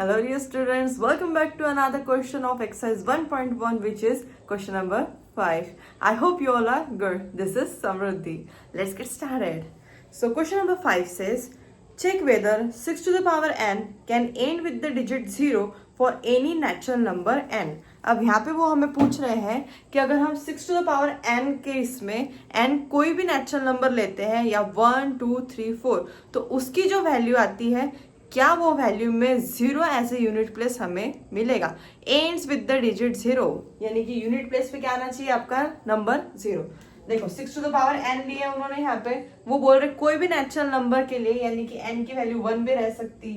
Hello dear students, welcome back to another question of exercise 1.1 which is question number 5. I hope you all are good. This is Samruddhi. Let's get started. So question number 5 says, check whether 6 to the power n can end with the digit 0 for any natural number n. अब यहाँ पे वो हमें पूछ रहे हैं कि अगर हम 6 टू द पावर n के इसमें n कोई भी नेचुरल नंबर लेते हैं या 1, 2, 3, 4 तो उसकी जो वैल्यू आती है क्या वो वैल्यू में 0 एज ए यूनिट प्लेस हमें मिलेगा. एंड्स विद द डिजिट 0 यानी कि यूनिट प्लेस पे क्या आना चाहिए आपका नंबर 0. देखो 6 टू द पावर n लिया उन्होंने यहाँ पे, वो बोल रहे कोई भी नेचुरल नंबर के लिए यानी कि n की वैल्यू 1 भी रह सकती,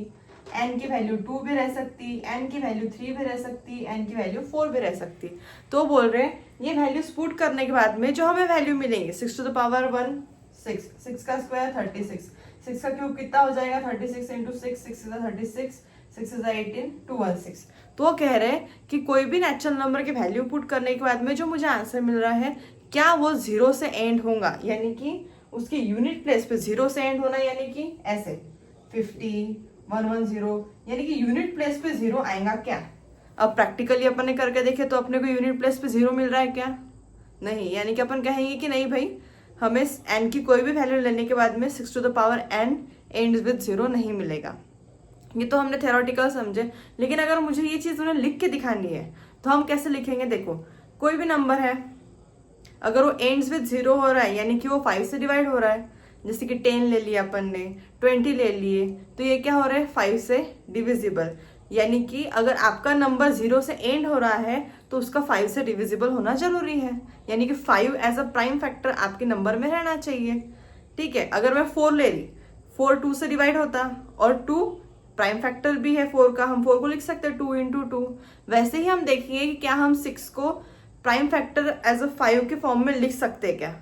n की वैल्यू 2 भी रह सकती, n की वैल्यू 3 भी रह सकती, n की वैल्यू 4 भी रह सकती. तो बोल रहे ये वैल्यूज पुट करने के बाद में जो हमें वैल्यू मिलेंगे 6 टू द पावर 1 6, 6 का स्क्वायर 36, 6 का क्यूब कितना हो जाएगा 36 इंटू 6, 6 इज 36, 6 इज 18, 216. तो वो कह रहे हैं कि कोई भी नेचुरल नंबर की वैल्यू पुट करने के बाद में जो मुझे आंसर मिल रहा है क्या वो 0 से एंड होगा, यानी कि उसकी यूनिट प्लेस पे 0 से एंड होना, यानी कि ऐसे 50, 110 यानी कि यूनिट प्लेस पे 0 आएगा क्या. अब प्रैक्टिकली अपन ने करके देखे तो अपने को यूनिट प्लेस पे 0 मिल रहा है क्या, नहीं. यानी कि अपन कहेंगे कि नहीं भाई हमें n की कोई भी वैल्यू लेने के बाद में 6 to the power n ends with 0 नहीं मिलेगा. ये तो हमने थ्योरेटिकल समझे, लेकिन अगर मुझे ये चीज उन्हें लिख के दिखानी है तो हम कैसे लिखेंगे. देखो कोई भी नंबर है अगर वो एंड्स विद 0 हो रहा है यानी कि वो 5 से डिवाइड हो रहा है, जैसे कि 10 ले लिया अपन ने, 20 ले लिए, तो ये क्या हो रहा है 5 से डिविजिबल. यानी कि अगर आपका नंबर 0 से एंड हो रहा है तो उसका 5 से डिविजिबल होना जरूरी है, यानी कि 5 एज अ प्राइम फैक्टर आपके नंबर में रहना चाहिए. ठीक है, अगर मैं 4 ले ली, 4 2 से डिवाइड होता और 2 प्राइम फैक्टर भी है 4 का, हम 4 को लिख सकते हैं 2 इंटू 2. वैसे ही हम देखेंगे कि क्या हम 6 को प्राइम फैक्टर एज अ 5 के फॉर्म में लिख सकते हैं क्या.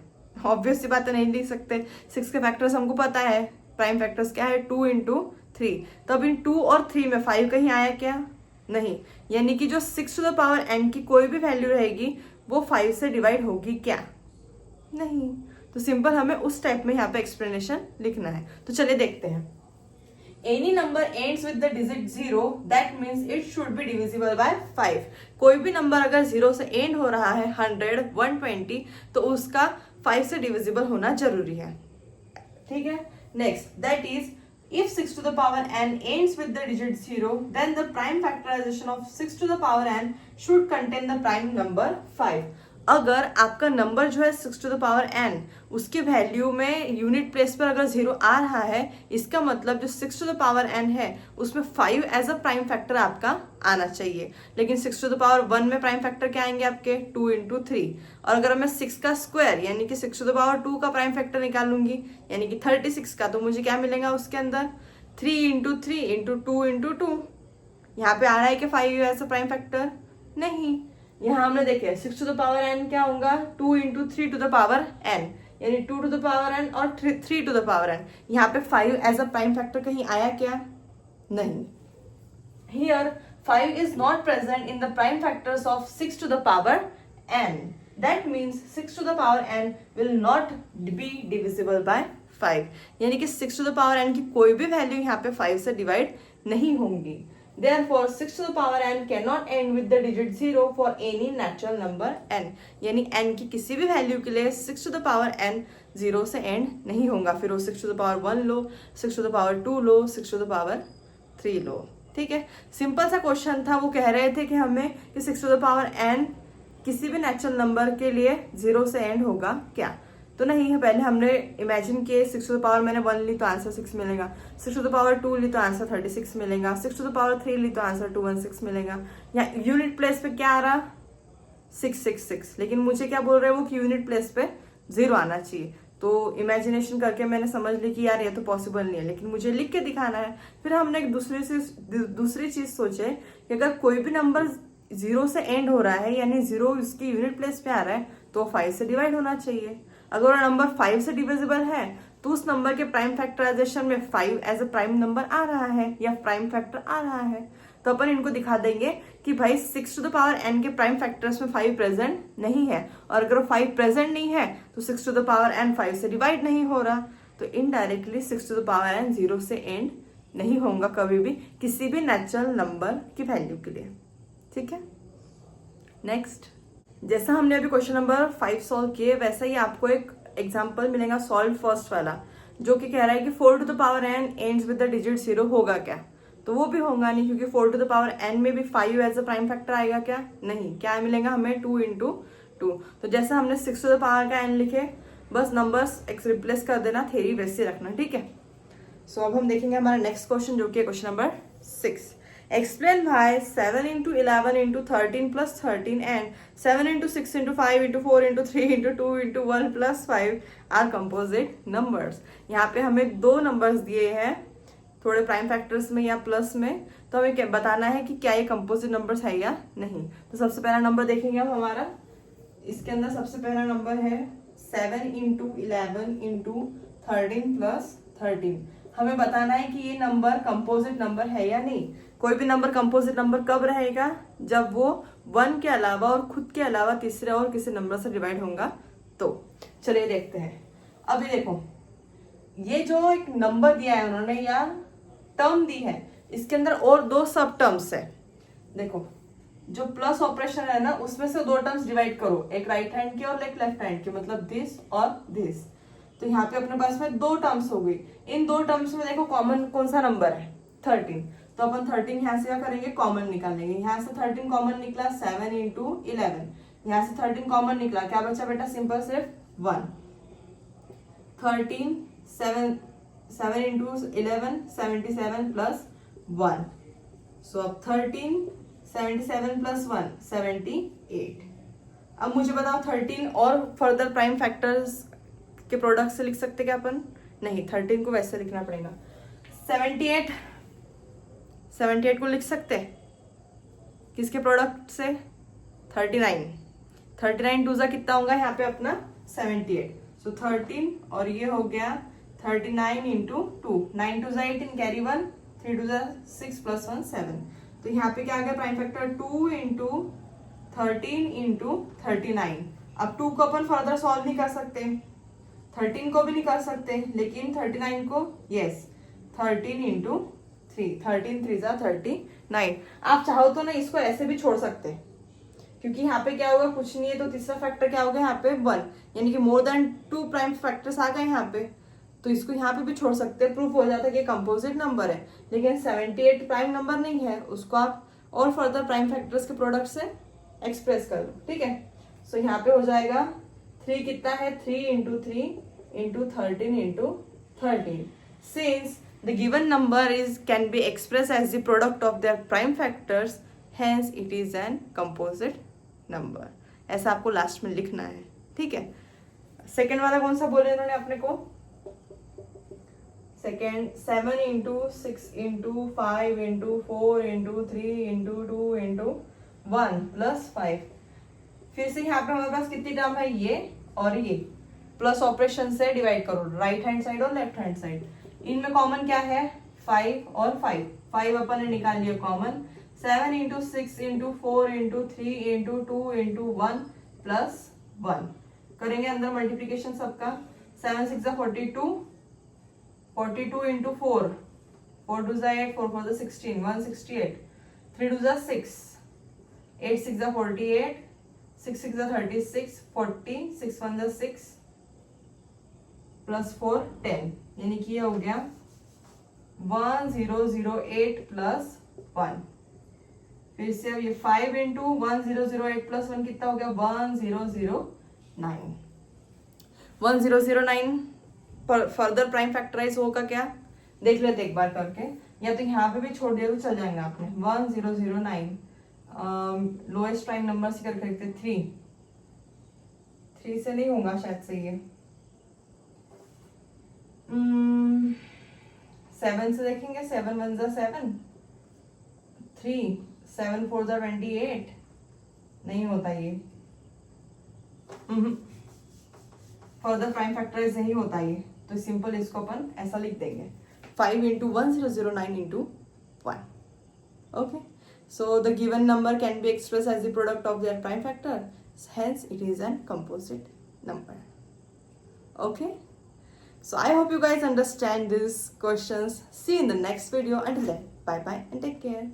ऑब्वियस सी बात है नहीं लिख सकते. 6 के फैक्टर्स हमको पता है, प्राइम फैक्टर्स क्या है 2 इंटू 3. तब इन 2 और 3 में 5 कहीं आया क्या, नहीं. यानी कि जो 6 टू द पावर n की कोई भी वैल्यू रहेगी वो 5 से डिवाइड होगी क्या, नहीं. तो सिंपल हमें उस टाइप में यहाँ पे एक्सप्लेनेशन लिखना है. तो चलिए देखते हैं. Any number ends with the digit 0 that means it should be divisible by 5. कोई भी नंबर अगर 0 से एंड हो रहा है 100, 120 तो उसका 5 से डिविजिबल होना जरूरी है. ठीक है. Next that is if 6 to the power n ends with the digit 0 then the prime factorization of 6 to the power n should contain the prime number 5. अगर आपका नंबर जो है 6 टू द पावर n उसके value में unit place पर अगर 0 आ रहा है इसका मतलब जो 6 टू द पावर n है उसमें 5 एज अ प्राइम फैक्टर आपका आना चाहिए. लेकिन 6 टू द पावर 1 में प्राइम फैक्टर क्या आएंगे आपके 2 इंटू 3. और अगर मैं 6 का स्क्वायर यानी कि 6 टू द पावर 2 का प्राइम फैक्टर निकालूंगी यानी कि 36 का, तो मुझे क्या मिलेगा उसके अंदर 3 इंटू 3 इंटू 2 इंटू 2. यहाँ पे आ रहा है कि 5 एज अ प्राइम फैक्टर, नहीं. यहाँ हमने देखे 6 टू द पावर n क्या होगा 2 into 3 to the power n यानी 2 टू द पावर n और 3 टू द पावर n. यहाँ पे 5 एज अ प्राइम फैक्टर कहीं आया क्या, नहीं. Here 5 is not present in the prime factors of 6 to the power n. That means 6 to the power n will not be divisible by 5. यानी कि 6 to the power n की कोई भी value यहाँ पे 5 से डिवाइड नहीं होंगी. Therefore 6 to the power n cannot end with the digit 0 for any natural number n. यानी n की किसी भी वैल्यू के लिए 6 to the power n 0 से एंड नहीं होगा. फिर वो 6 to the power 1 low, 6 to the power 2 low, 6 to the power 3 लो. ठीक है. सिंपल सा क्वेश्चन था. वो कह रहे थे कि हमें कि 6 to the power n किसी भी नेचुरल नंबर के लिए 0 से एंड होगा क्या, तो नहीं है. पहले हमने इमेजिन किए 6 टू द पावर मैंने 1 ली तो आंसर 6 मिलेगा, 6 टू द पावर 2 ली तो आंसर 36 मिलेगा, 6 टू द पावर 3 ली तो आंसर 216 मिलेगा. या यूनिट प्लेस पे क्या आ रहा 666, लेकिन मुझे क्या बोल रहे हैं वो कि यूनिट प्लेस पे 0 आना चाहिए. तो इमेजिनेशन करके मैंने समझ ली कि यार ये तो पॉसिबल नहीं है, लेकिन मुझे लिख के दिखाना है. फिर हमने एक दूसरी चीज सोचे कि अगर कोई भी नंबर 0 से एंड हो रहा है यानी 0 उसकी यूनिट प्लेस पे आ रहा है तो 5 से डिवाइड होना चाहिए. अगर वो नंबर 5 से डिविजिबल है तो उस नंबर के प्राइम फैक्टराइजेशन में 5 एज अ प्राइम नंबर आ रहा है या प्राइम फैक्टर आ रहा है. तो अपन इनको दिखा देंगे कि भाई 6 टू द पावर n के प्राइम फैक्टर्स में 5 प्रेजेंट नहीं है, और अगर 5 प्रेजेंट नहीं है तो 6 टू द पावर n 5 से डिवाइड नहीं हो रहा, तो indirectly 6 to the power n 0 से एंड नहीं होगा कभी भी किसी भी नेचुरल नंबर की वैल्यू के लिए। ठीक है, नेक्स्ट, जैसा हमने अभी क्वेश्चन नंबर 5 सॉल्व किए वैसा ही आपको एक एग्जाम्पल मिलेगा सॉल्व फर्स्ट वाला, जो कि कह रहा है कि 4 to the power n ends with the digit 0 होगा क्या। तो वो भी होगा नहीं, क्योंकि 4 टू द पावर n में भी 5 एज अ प्राइम फैक्टर आएगा क्या, नहीं। क्या मिलेगा हमें 2 इंटू 2। तो जैसे हमने 6 टू द पावर का n लिखे, बस नंबर्स एक्स रिप्लेस कर देना, थ्योरी वैसे रखना। ठीक है, सो अब हम देखेंगे हमारा नेक्स्ट क्वेश्चन, जो कि है question number 6। Explain why 7 into 11 into 13 plus 13 and 7 into 6 into 5 into 4 into 3 into 2 into 1 plus 5 are composite numbers. यहाँ पे हमें दो नंबर्स दिए हैं, थोड़े प्राइम फैक्टर्स में या प्लस में, तो हमें क्या बताना है कि क्या ये कंपोजिट नंबर्स है या नहीं। तो सबसे पहला नंबर देखेंगे हम हमारा, इसके अंदर सबसे पहला नंबर है 7 इंटू 11 इंटू 13 प्लस 13। हमें बताना है कि ये नंबर कंपोजिट नंबर है या नहीं। कोई भी नंबर कंपोजिट नंबर कब रहेगा, जब वो 1 के अलावा और खुद के अलावा तीसरे और किसी नंबर से डिवाइड होगा। तो चलिए देखते हैं। अभी देखो, ये जो एक नंबर दिया है उन्होंने या टर्म दी है, इसके अंदर और दो सब टर्म्स है। देखो, जो प्लस ऑपरेशन है ना, उसमें से दो टर्म्स डिवाइड करो, एक राइट हैंड के और एक लेफ्ट हैंड के, मतलब दिस और दिस। तो यहाँ पे अपने पास में दो टर्म्स हो गई। इन दो टर्म्स में देखो कॉमन कौन सा नंबर है, 13। तो अपन 13 यहाँ से क्या करेंगे, कॉमन निकालेंगे। यहाँ से 13 कॉमन निकला, 7 इंटू 11। यहाँ से 13 कॉमन निकला, क्या बचा बेटा, सिंपल सिर्फ 1। 13 7 इंटू 11 77 प्लस 1। सो अब 13 77 प्लस 1 78। अब मुझे बताओ 13 और फर्दर प्राइम फैक्टर्स के प्रोडक्ट से लिख सकते क्या अपन, नहीं। 13 को वैसे लिखना पड़ेगा। 78 को लिख सकते किसके प्रोडक्ट से, 39 टू जा कितना होगा यहाँ पे अपना 78। सो 13 और ये हो गया 39 इंटू 2, 9 टू जा 18 कैरी 1, 3 टू जा 6 प्लस 1 7। तो यहाँ पे क्या आ गया प्राइम फैक्टर 2 इंटू 13 इंटू 39। अब 2 को अपन फर्दर सॉल्व नहीं कर सकते, 13 को भी नहीं कर सकते, लेकिन 39 को यस 13 इंटू 3, 13 3 जा 39। आप चाहो तो ना इसको ऐसे भी छोड़ सकते, क्योंकि यहाँ पे क्या होगा, कुछ नहीं है तो तीसरा फैक्टर क्या होगा यहाँ पे 1, यानी कि मोर देन 2 प्राइम फैक्टर्स आ गए यहाँ पे। तो इसको यहाँ पे भी छोड़ सकते हैं, प्रूफ हो जाता है कि कंपोजिट नंबर है। लेकिन 78 प्राइम नंबर नहीं है, उसको आप और फर्दर प्राइम फैक्टर्स के प्रोडक्ट से एक्सप्रेस कर लो। ठीक है, सो यहाँ पे हो जाएगा 3 कितना है, 3 into 3 into 13 into 13। Since the given number can be expressed as the product of their prime factors, hence it is an composite number। ऐसा आपको लास्ट में लिखना है। ठीक है, सेकेंड वाला कौन सा बोले इन्होंने अपने को, second 7 into 6 into 5 into 4 into 3 into 2 into 1 plus 5। फिर से यहाँ पे हमारे पास कितनी टर्म है, ये और ये, प्लस ऑपरेशन से डिवाइड करो, राइट हैंड साइड और लेफ्ट हैंड साइड। इनमें कॉमन क्या है, 5 और 5 अपन ने निकाल लिया common. 7 into 6 into 4 into 3 into 2 into 1 plus 1। करेंगे अंदर मल्टीप्लीकेशन सबका, 7 6 जा 42, 42 इंटू 4, 4 2 जा 8, 4 4 जा 16, 168, 3 2 जा 6, 8 6 जा 48, 6 6 जा 36, 40, 6 1 जा 6 प्लस 4 10, यानी कि ये हो गया 1008 प्लस 1। फिर से अब ये 5 इंटू 1008 प्लस 1 कितना हो गया, 1009। 1009 फर्दर प्राइम फैक्टराइज होगा क्या, देख लेते एक बार करके, या तो यहाँ पे भी छोड़ दिया तो चल जाएगा आपने। 1009 लोएस्ट प्राइम नंबर से करके देखते, 3 से नहीं होगा शायद से ये, 7 से देखेंगे, 7 1 जा 7, 3 7 4 जा 28, नहीं होता ये, फर्दर प्राइम फैक्टराइज नहीं होता ये, तो सिंपल इसको अपन ऐसा लिख देंगे, 5 into 1009 into 1। Okay, so the given number can be expressed as the product of their prime factor, hence it is an composite number। okay, So I hope you guys understand these questions. See you in the next video. Until then, bye bye and take care.